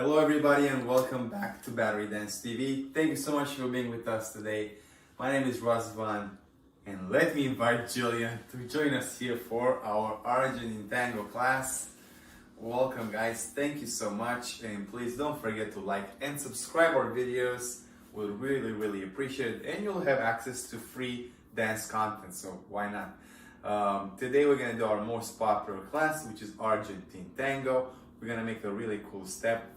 Hello everybody and welcome back to Battery Dance TV. Thank you so much for being with us today. My name is Razvan and let me invite Julian to join us here for our Argentine tango class. Welcome guys, thank you so much, and please don't forget to like and subscribe our videos. We'll really appreciate it, and you'll have access to free dance content, so why not? Today we're going to do our most popular class, which is Argentine tango. We're going to make a really cool step,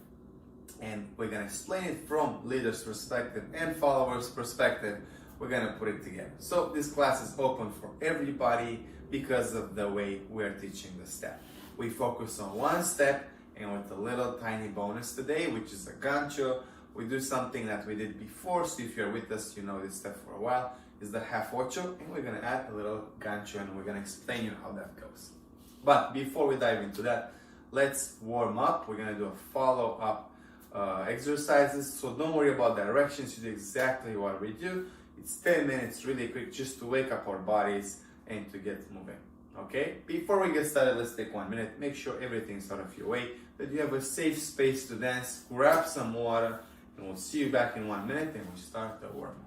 and we're going to explain it from leader's perspective and follower's perspective. We're going to put it together. So this class is open for everybody because of the way we're teaching the step. We focus on one step, and with a little tiny bonus today, which is a gancho. We do something that we did before, so if you're with us, you know this step for a while, is the half ocho, and we're going to add a little gancho, and we're going to explain you how that goes. But before we dive into that, let's warm up. We're going to do a follow-up exercises, so don't worry about directions. You do exactly what we do. It's 10 minutes, really quick, just to wake up our bodies and to get moving. Okay, before we get started, let's take 1 minute. Make sure everything's out of your way, that you have a safe space to dance. Grab some water, and we'll see you back in 1 minute, and we start the warm-up.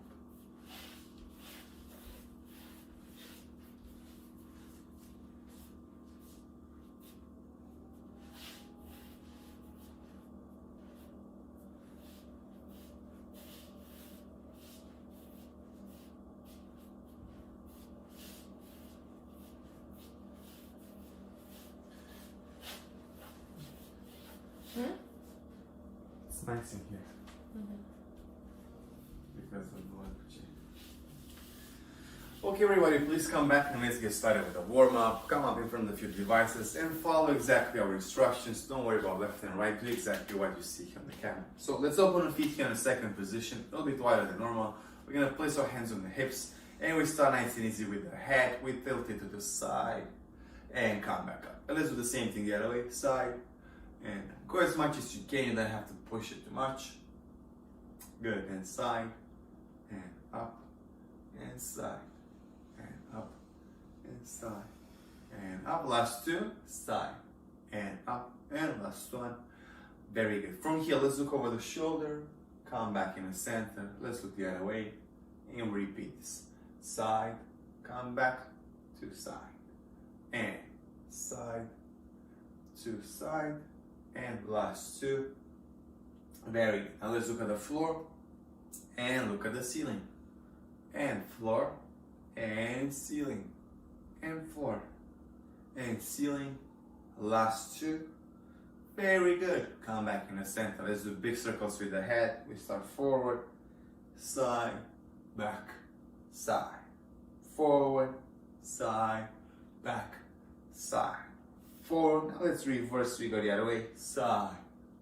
It's nice in here. Because of the light. Okay everybody, please come back and let's get started with the warm-up. Come up in front of your devices and follow exactly our instructions. Don't worry about left and right, do exactly what you see here on the camera. So let's open the feet here in a second position, a little bit wider than normal. We're going to place our hands on the hips, and we start nice and easy with the head. We tilt it to the side and come back up. And let's do the same thing the other way, side. And go as much as you can, you don't have to push it too much. Good, and side, and up, and side, and up, and side, and up. Last two, side, and up, and last one. Very good. From here, let's look over the shoulder, come back in the center. Let's look the other way, and repeat this. Side, come back to side, and side, to side, and last two. Very good. Now let's look at the floor and look at the ceiling. And floor and ceiling and floor and ceiling. Last two. Very good. Come back in the center. Let's do big circles with the head. We start forward, side, back, side, forward, side, back, side. Forward. Now let's reverse. We go the other way. Side,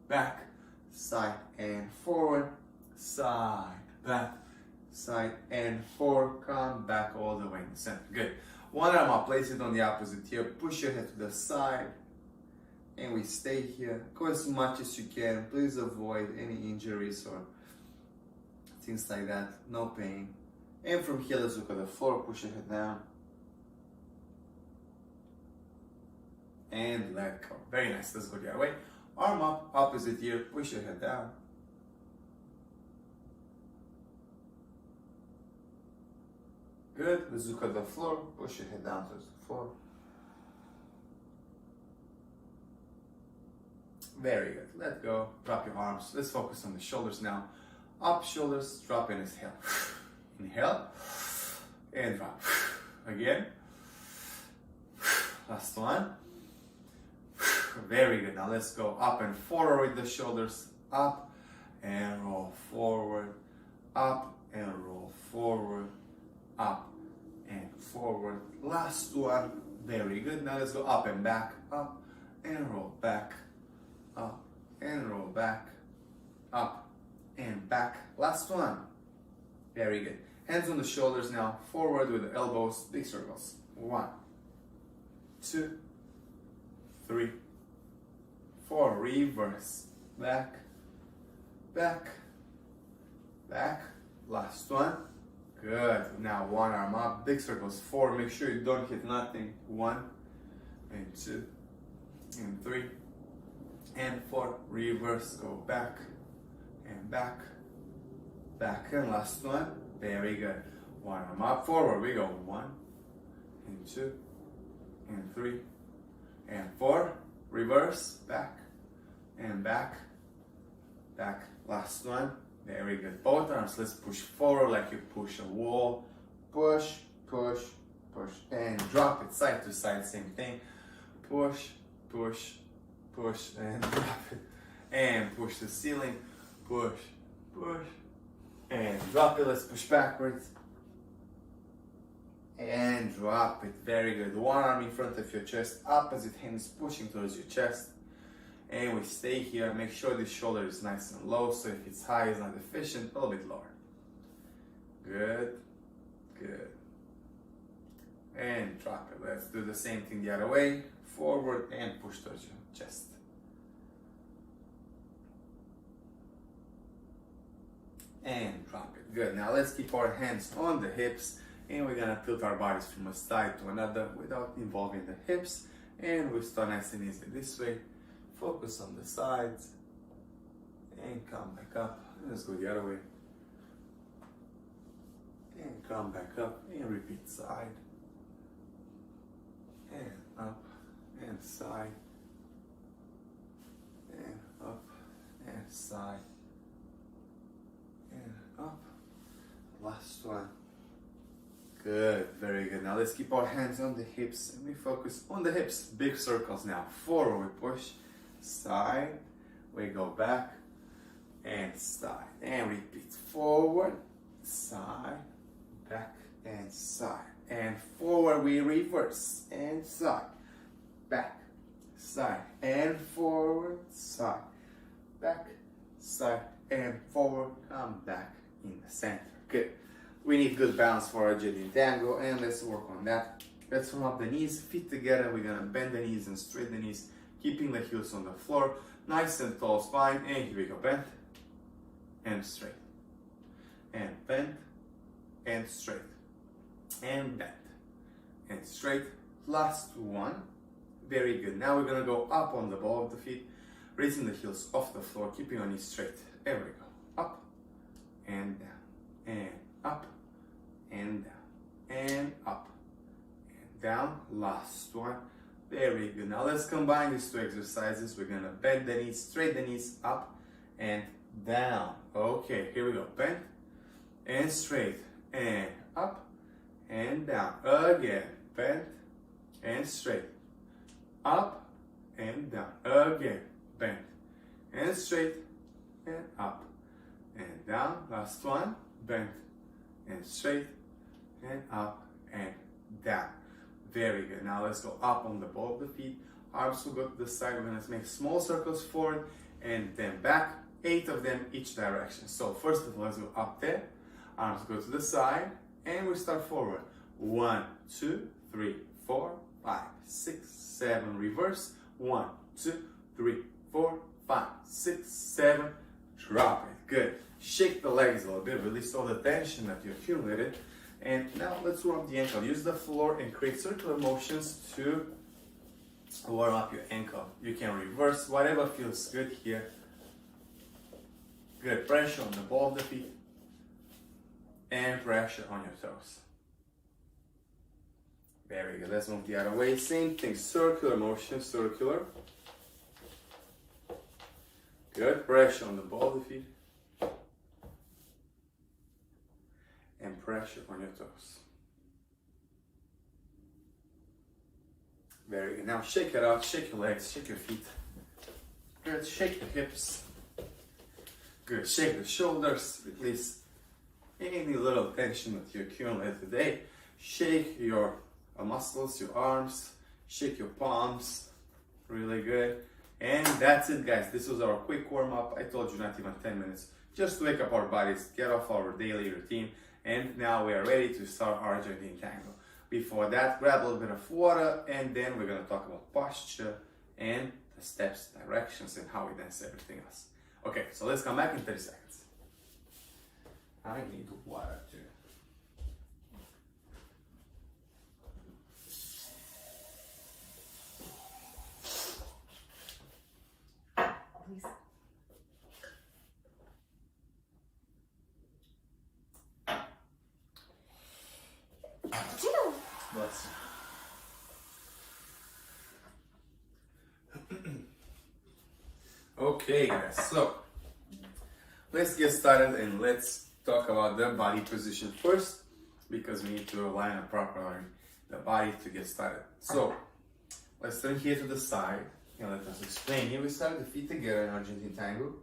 back, side and forward, side, back, side and forward. Come back all the way in the center. Good. One arm up, place it on the opposite here. Push your head to the side, and we stay here. Go as much as you can. Please avoid any injuries or things like that. No pain. And from here, let's look at the floor. Push your head down. And let go. Very nice. Let's go the other way. Arm up, opposite ear, push your head down. Good. Let's look at the floor. Push your head down towards the floor. Very good. Let go. Drop your arms. Let's focus on the shoulders now. Up, shoulders, drop and exhale. Inhale and drop. Again. Last one. Very good. Now let's go up and forward with the shoulders. Up and roll forward. Up and roll forward. Up and forward. Last one. Very good. Now let's go up and back. Up and roll back. Up and roll back. Up and back. Last one. Very good. Hands on the shoulders now. Forward with the elbows. Big circles. 1, 2, 3, 4. Reverse. Back, back, back. Last one. Good. Now one arm up. Big circles. 4. Make sure you don't hit nothing. 1 and 2 and 3 and 4, reverse, go back, and back, back, and last one, very good. One arm up, forward, we go 1, and 2, and 3, and 4, reverse, back, and back, back, last one, very good. Both arms, let's push forward like you push a wall, push, push, push, and drop it side to side, same thing, push, push, push, and drop it, and push the ceiling, push, push, and drop it, let's push backwards, and drop it, very good. One arm in front of your chest, opposite hand is pushing towards your chest, and we stay here. Make sure this shoulder is nice and low, so if it's high, it's not efficient, a little bit lower. Good, good. And drop it. Let's do the same thing the other way, forward and push towards your chest. And drop it. Good. Now let's keep our hands on the hips, and we're gonna tilt our bodies from a side to another without involving the hips. And we start nice and easy this way. Focus on the sides and come back up. Let's go the other way. And come back up and repeat side. And up and side. And up and side. And up. Last one. Good, very good. Now let's keep our hands on the hips and we focus on the hips. Big circles now. Forward we push, side, we go back, and side. And repeat. Forward, side, back, and side. And forward we reverse, and side, back, side, and forward, side, back, side, and forward, come back in the center. Good. We need good balance for Argentine tango, and let's work on that. Let's warm up the knees, feet together. We're gonna bend the knees and straighten the knees, keeping the heels on the floor. Nice and tall spine, and here we go. Bend and straight, and bend and straight, and bend and straight. Last one. Very good. Now we're gonna go up on the ball of the feet, raising the heels off the floor, keeping our knees straight. There we go. Up and down, and up and down, and up and down. Last one. Very good. Now let's combine these two exercises. We're gonna bend the knees, straight the knees, up and down. Okay, here we go. Bend and straight, and up and down. Again, bend and straight, up and down. Again, bend and straight, and up and down. Last one. Bend and straight, and up and down. Very good. Now let's go up on the ball of the feet. Arms will go to the side. We're going to make small circles forward and then back. 8 of them each direction. So first of all, let's go up there. Arms go to the side, and we start forward. 1, 2, 3, 4, 5, 6, 7. Reverse. 1, 2, 3, 4, 5, 6, 7. Drop it. Good. Shake the legs a little bit. Release all the tension that you accumulated. And now let's warm up the ankle. Use the floor and create circular motions to warm up your ankle. You can reverse whatever feels good here. Good. Pressure on the ball of the feet and pressure on your toes. Very good. Let's move the other way. Same thing. Circular motion. Circular. Good. Pressure on the ball of the feet and pressure on your toes. Very good. Now shake it out, shake your legs, shake your feet. Good. Shake the hips. Good. Shake the shoulders. Release any little tension that you accumulated today. Shake your muscles, your arms. Shake your palms. Really good. And that's it, guys. This was our quick warm-up. I told you not even 10 minutes. Just to wake up our bodies, get off our daily routine. And now we are ready to start Argentine tango. Before that, grab a little bit of water, and then we're going to talk about posture and the steps, directions, and how we dance everything else. Okay, so let's come back in 30 seconds. I need water too. please. Chill. Bless you. Okay, guys, so let's get started and let's talk about the body position first because we need to align up properly the body to get started. So let's turn here to the side and let us explain. Here we start the feet together in Argentine tango.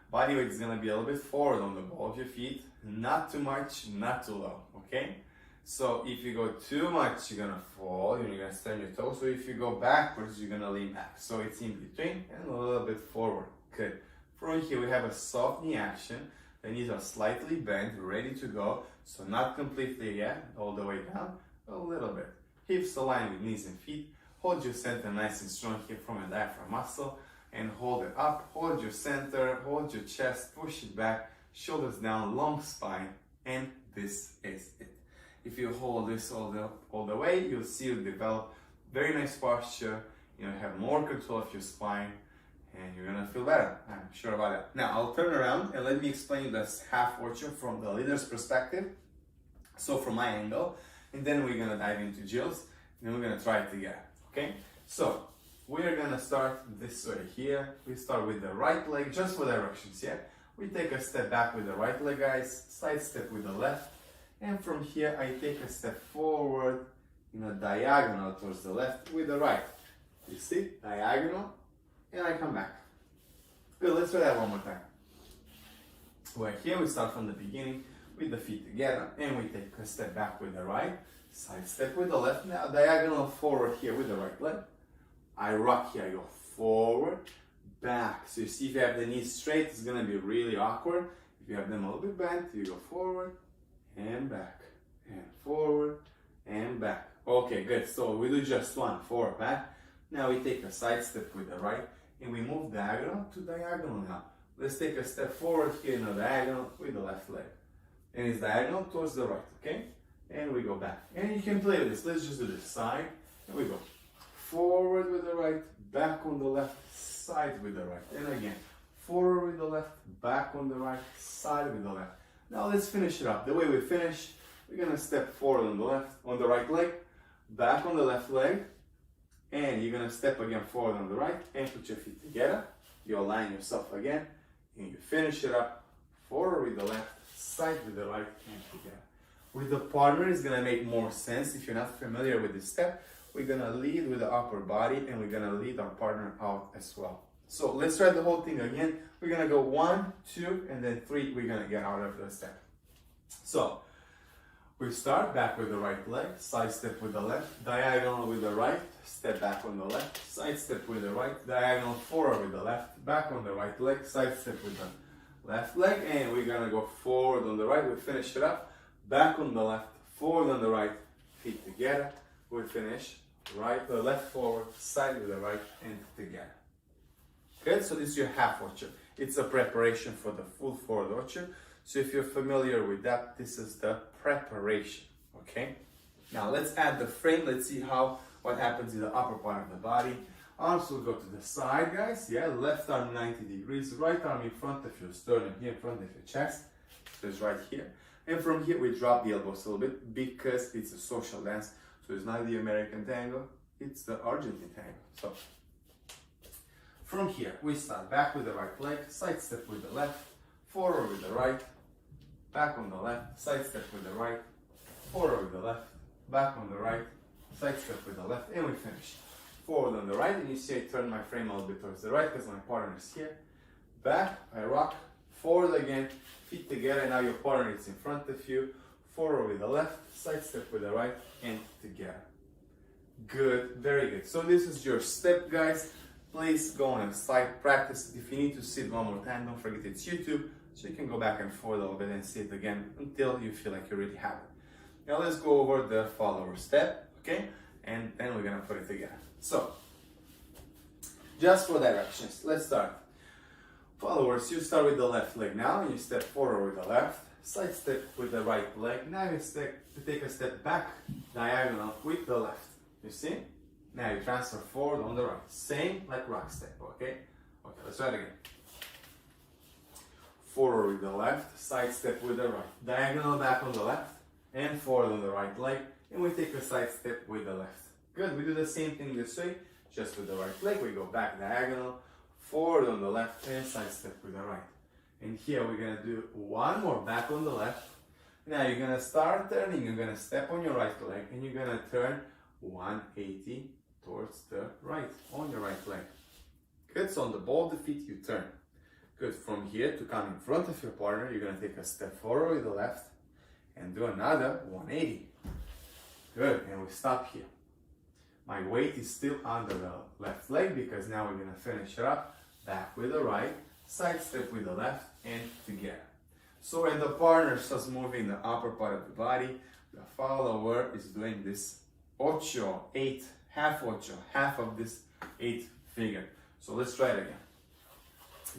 Body weight is going to be a little bit forward on the ball of your feet, not too much, not too low, okay? So if you go too much, you're gonna fall, you're gonna turn your toes. So if you go backwards, you're gonna lean back. So it's in between and a little bit forward. Good. From here, we have a soft knee action. The knees are slightly bent, ready to go. So not completely yet, all the way down, a little bit. Hips aligned with knees and feet. Hold your center nice and strong here from your diaphragm muscle and hold it up. Hold your center, hold your chest, push it back, shoulders down, long spine, and this is it. If you hold this all the way, you'll see you develop very nice posture, have more control of your spine, and you're gonna feel better. I'm sure about that. Now, I'll turn around and let me explain this half orchard from the leader's perspective. So from my angle, and then we're gonna dive into Jill's, and then we're gonna try it together, okay? So, we're gonna start this way here. We start with the right leg, just for directions, yeah? We take a step back with the right leg, guys, side step with the left, and from here, I take a step forward in a diagonal towards the left with the right. You see? Diagonal, and I come back. Good, let's try that one more time. Where here we start from the beginning with the feet together, and we take a step back with the right, side step with the left. Now, diagonal forward here with the right leg. I rock here, I go forward, back. So you see, if you have the knees straight, it's gonna be really awkward. If you have them a little bit bent, you go forward, and back, and forward, and back. Okay, good. So we do just one, forward, back. Now we take a side step with the right, and we move diagonal to diagonal now. Let's take a step forward here in a diagonal with the left leg. And it's diagonal towards the right, okay? And we go back. And you can play with this. Let's just do this side, and we go forward with the right, back on the left, side with the right. And again, forward with the left, back on the right, side with the left. Now let's finish it up. The way we finish, we're gonna step forward on the right leg, back on the left leg, and you're gonna step again forward on the right and put your feet together. You align yourself again, and you finish it up, forward with the left, side with the right, and together. With the partner, it's gonna make more sense. If you're not familiar with this step, we're gonna lead with the upper body, and we're gonna lead our partner out as well. So let's try the whole thing again. We're gonna go 1, 2, and then 3, we're gonna get out of the step. So, we start back with the right leg, side step with the left, diagonal with the right, step back on the left, side step with the right, diagonal forward with the left, back on the right leg, side step with the left leg, and we're gonna go forward on the right, we finish it up, back on the left, forward on the right, feet together, we finish, left forward, side with the right, and together. Good, so this is your half orchard. It's a preparation for the full forward orchard. So if you're familiar with that, this is the preparation, okay? Now let's add the frame. Let's see what happens in the upper part of the body. Arms will go to the side, guys. Yeah, left arm 90 degrees, right arm in front of your sternum, here in front of your chest. So it's right here. And from here, we drop the elbows a little bit because it's a social dance. So it's not the American tango, it's the Argentine tango. So from here, we start back with the right leg, side step with the left, forward with the right, back on the left, side step with the right, forward with the left, back on the right, side step with the left, and we finish. Forward on the right, and you see I turn my frame a little bit towards the right because my partner is here. Back, I rock, forward again, feet together, now your partner is in front of you, forward with the left, side step with the right, and together. Good, very good. So this is your step, guys. Please go on a side practice. If you need to see it one more time, don't forget it's YouTube, so you can go back and forth a little bit and see it again until you feel like you already have it. Now let's go over the follower step, okay? And then we're gonna put it together. So, just for directions, let's start. Followers, you start with the left leg now, and you step forward with the left, side step with the right leg. Now you take a step back, diagonal with the left. You see? Now you transfer forward on the right. Same like rock step, okay? Okay, let's try it again. Forward with the left, side step with the right. Diagonal back on the left, and forward on the right leg. And we take a side step with the left. Good, we do the same thing this way, just with the right leg. We go back diagonal, forward on the left, and side step with the right. And here we're gonna do one more back on the left. Now you're gonna start turning, you're gonna step on your right leg, and you're gonna turn 180 towards the right, on your right leg. Good, so on the ball of the feet you turn. Good, from here to come in front of your partner, you're gonna take a step forward with the left, and do another 180. Good, and we stop here. My weight is still under the left leg because now we're gonna finish it up. Back with the right, side step with the left, and together. So when the partner starts moving the upper part of the body, the follower is doing this ocho, 8, half ocho, half of this 8 figure. So let's try it again.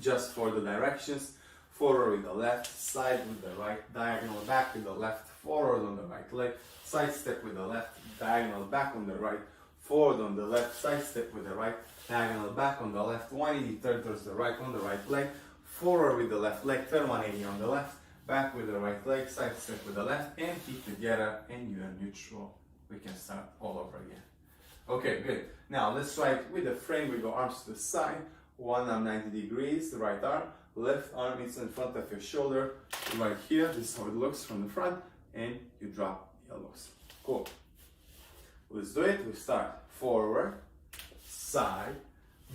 Just for the directions, forward with the left, side with the right, diagonal back with the left, forward on the right leg, side step with the left, diagonal back on the right, forward on the left, side step with the right, diagonal back on the left, 180 turn towards the right on the right leg, forward with the left leg, turn 180 on the left, back with the right leg, side step with the left, and feet together, and you are neutral. We can start all over again. Okay, good. Now let's try it with the frame. We go arms to the side, one arm 90 degrees, the right arm, left arm is in front of your shoulder, right here. This is how it looks from the front, and you drop the elbows. Cool. Let's do it. We start forward, side,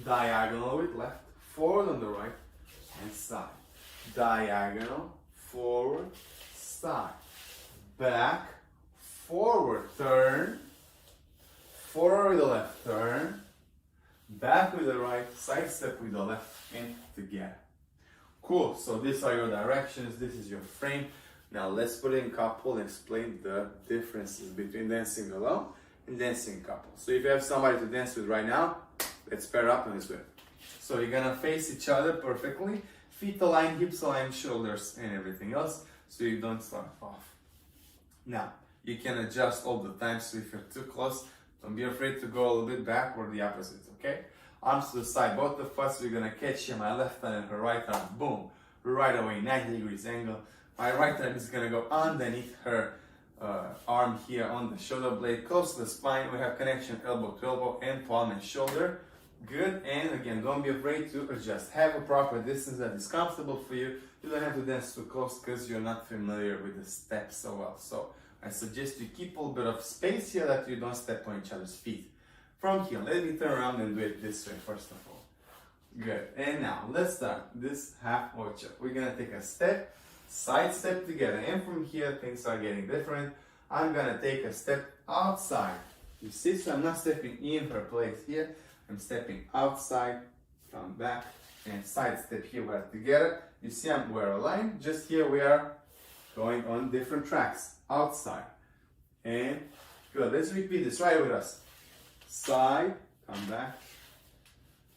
diagonal with left, forward on the right, and side. Diagonal, forward, side, back, forward, turn, forward with the left, turn, back with the right, side step with the left, and together. Cool, so these are your directions, this is your frame. Now let's put it in couple and explain the differences between dancing alone and dancing couple. So if you have somebody to dance with right now, let's pair up and let's do it. So you're gonna face each other perfectly, feet aligned, hips aligned, shoulders, and everything else, so you don't start off. Now, you can adjust all the time, so if you're too close, don't be afraid to go a little bit back or the opposite, okay? Arms to the side, both of us, we're gonna catch here, my left hand and her right arm, boom, right away, 90 degrees angle. My right arm is gonna go underneath her arm here on the shoulder blade, close to the spine. We have connection elbow to elbow and palm and shoulder. Good, and again, don't be afraid to adjust. Have a proper distance that is comfortable for you. You don't have to dance too close because you're not familiar with the steps so well. So I suggest you keep a little bit of space here that you don't step on each other's feet. From here, let me turn around and do it this way first of all. Good, and now let's start this half ocho. We're gonna take a step, side step together, and from here things are getting different. I'm gonna take a step outside. You see, so I'm not stepping in her place here. I'm stepping outside, come back, and side step here. We're together. You see, we're aligned. Just here we are going on different tracks. Outside, and good. Let's repeat this. Try it with us. Side, come back,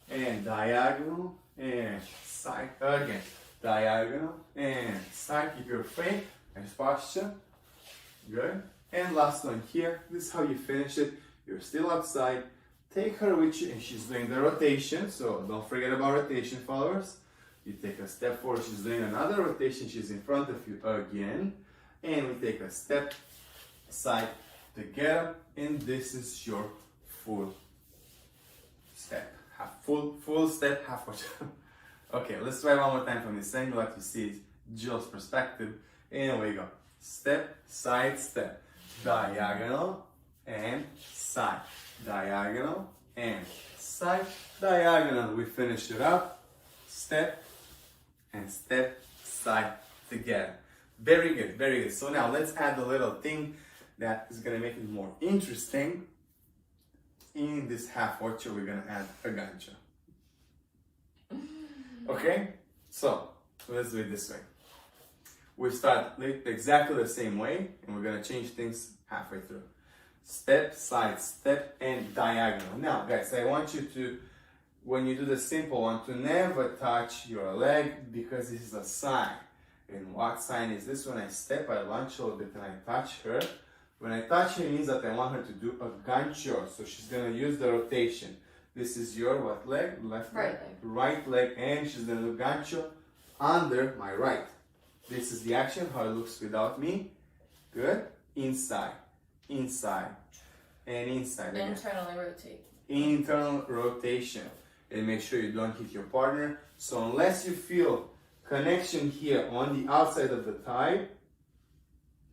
and diagonal, and side again. Diagonal and side. Keep your frame and posture. Good. And last one here. This is how you finish it. You're still outside. Take her with you, and she's doing the rotation. So don't forget about rotation, followers. You take a step forward. She's doing another rotation. She's in front of you again. And we take a step side together. And this is your full step. Full step, half watch. Okay, let's try one more time from this angle that you see Jill's perspective. And we go. Step, side, step. Diagonal and side. Diagonal and side. Diagonal. We finish it up. Step and step, side, together. Very good, very good. So now let's add a little thing that is gonna make it more interesting. In this half ocho, we're gonna add a gancho. Okay, so let's do it this way. We start exactly the same way, and we're gonna change things halfway through. Step, side, step, and diagonal. Now, guys, I want you to, when you do the simple one, to never touch your leg because this is a sign. And what sign is this? When I step, I launch a little bit and I touch her. When I touch her, it means that I want her to do a gancho. So she's gonna use the rotation. This is your what leg? Left Right leg. leg. Right leg, and she's gonna do gancho under my right. This is the action, how it looks without me. Good. Inside, inside, and inside again. Internally rotate. Internal rotation. And make sure you don't hit your partner. So unless you feel connection here on the outside of the thigh,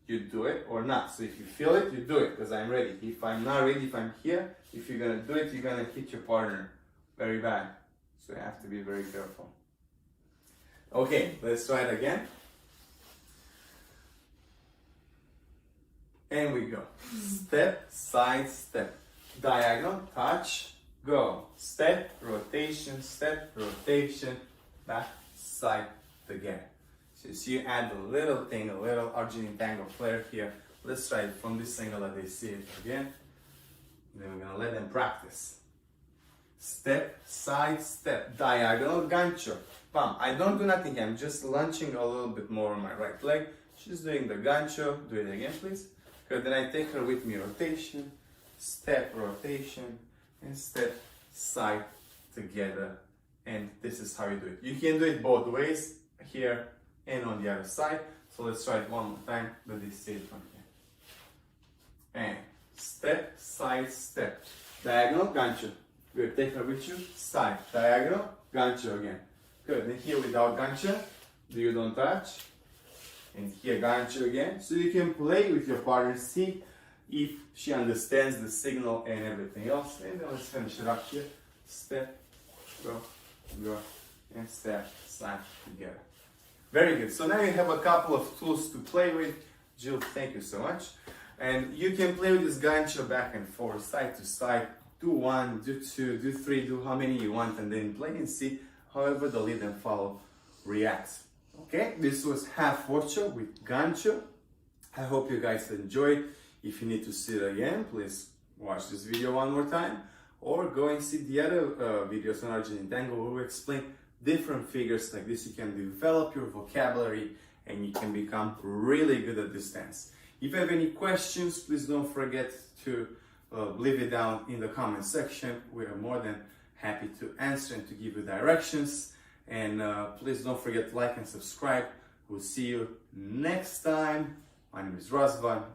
you do it or not. So if you feel it, you do it because I'm ready. If I'm not ready, if I'm here, if you're gonna do it, you're gonna hit your partner very bad. So you have to be very careful. Okay, let's try it again. And we go. Step, side, step. Diagonal, touch, go. Step, rotation, back, side, again. So you add a little thing, a little Argentine tango flair here. Let's try it from this angle that they see it again. Then we're gonna let them practice. Step, side, step, diagonal, gancho. Bam. I don't do nothing, I'm just launching a little bit more on my right leg. She's doing the gancho. Do it again, please. Good, then I take her with me, rotation, rotation, and step, side, together. And this is how you do it. You can do it both ways, here and on the other side. So let's try it one more time, but this see it from here. And step, side, step, diagonal, gancho. Good, take her with you, side, diagonal, gancho again. Good, and here without gancho, you don't touch. And here gancho again, so you can play with your partner, see if she understands the signal and everything else. And then let's finish it up here. Step, go, and step, side, together. Very good. So now you have a couple of tools to play with. Jill, thank you so much. And you can play with this gancho back and forth, side to side. Do one, do two, do three, do how many you want, and then play and see however the lead and follow reacts. Okay, this was half ocho with gancho. I hope you guys enjoyed. If you need to see it again, please watch this video one more time, or go and see the other videos on Argentine tango where we explain different figures like this. You can develop your vocabulary and you can become really good at this dance. If you have any questions, please don't forget to leave it down in the comment section. We are more than happy to answer and to give you directions. And please don't forget to like and subscribe. We'll see you next time. My name is Razvan.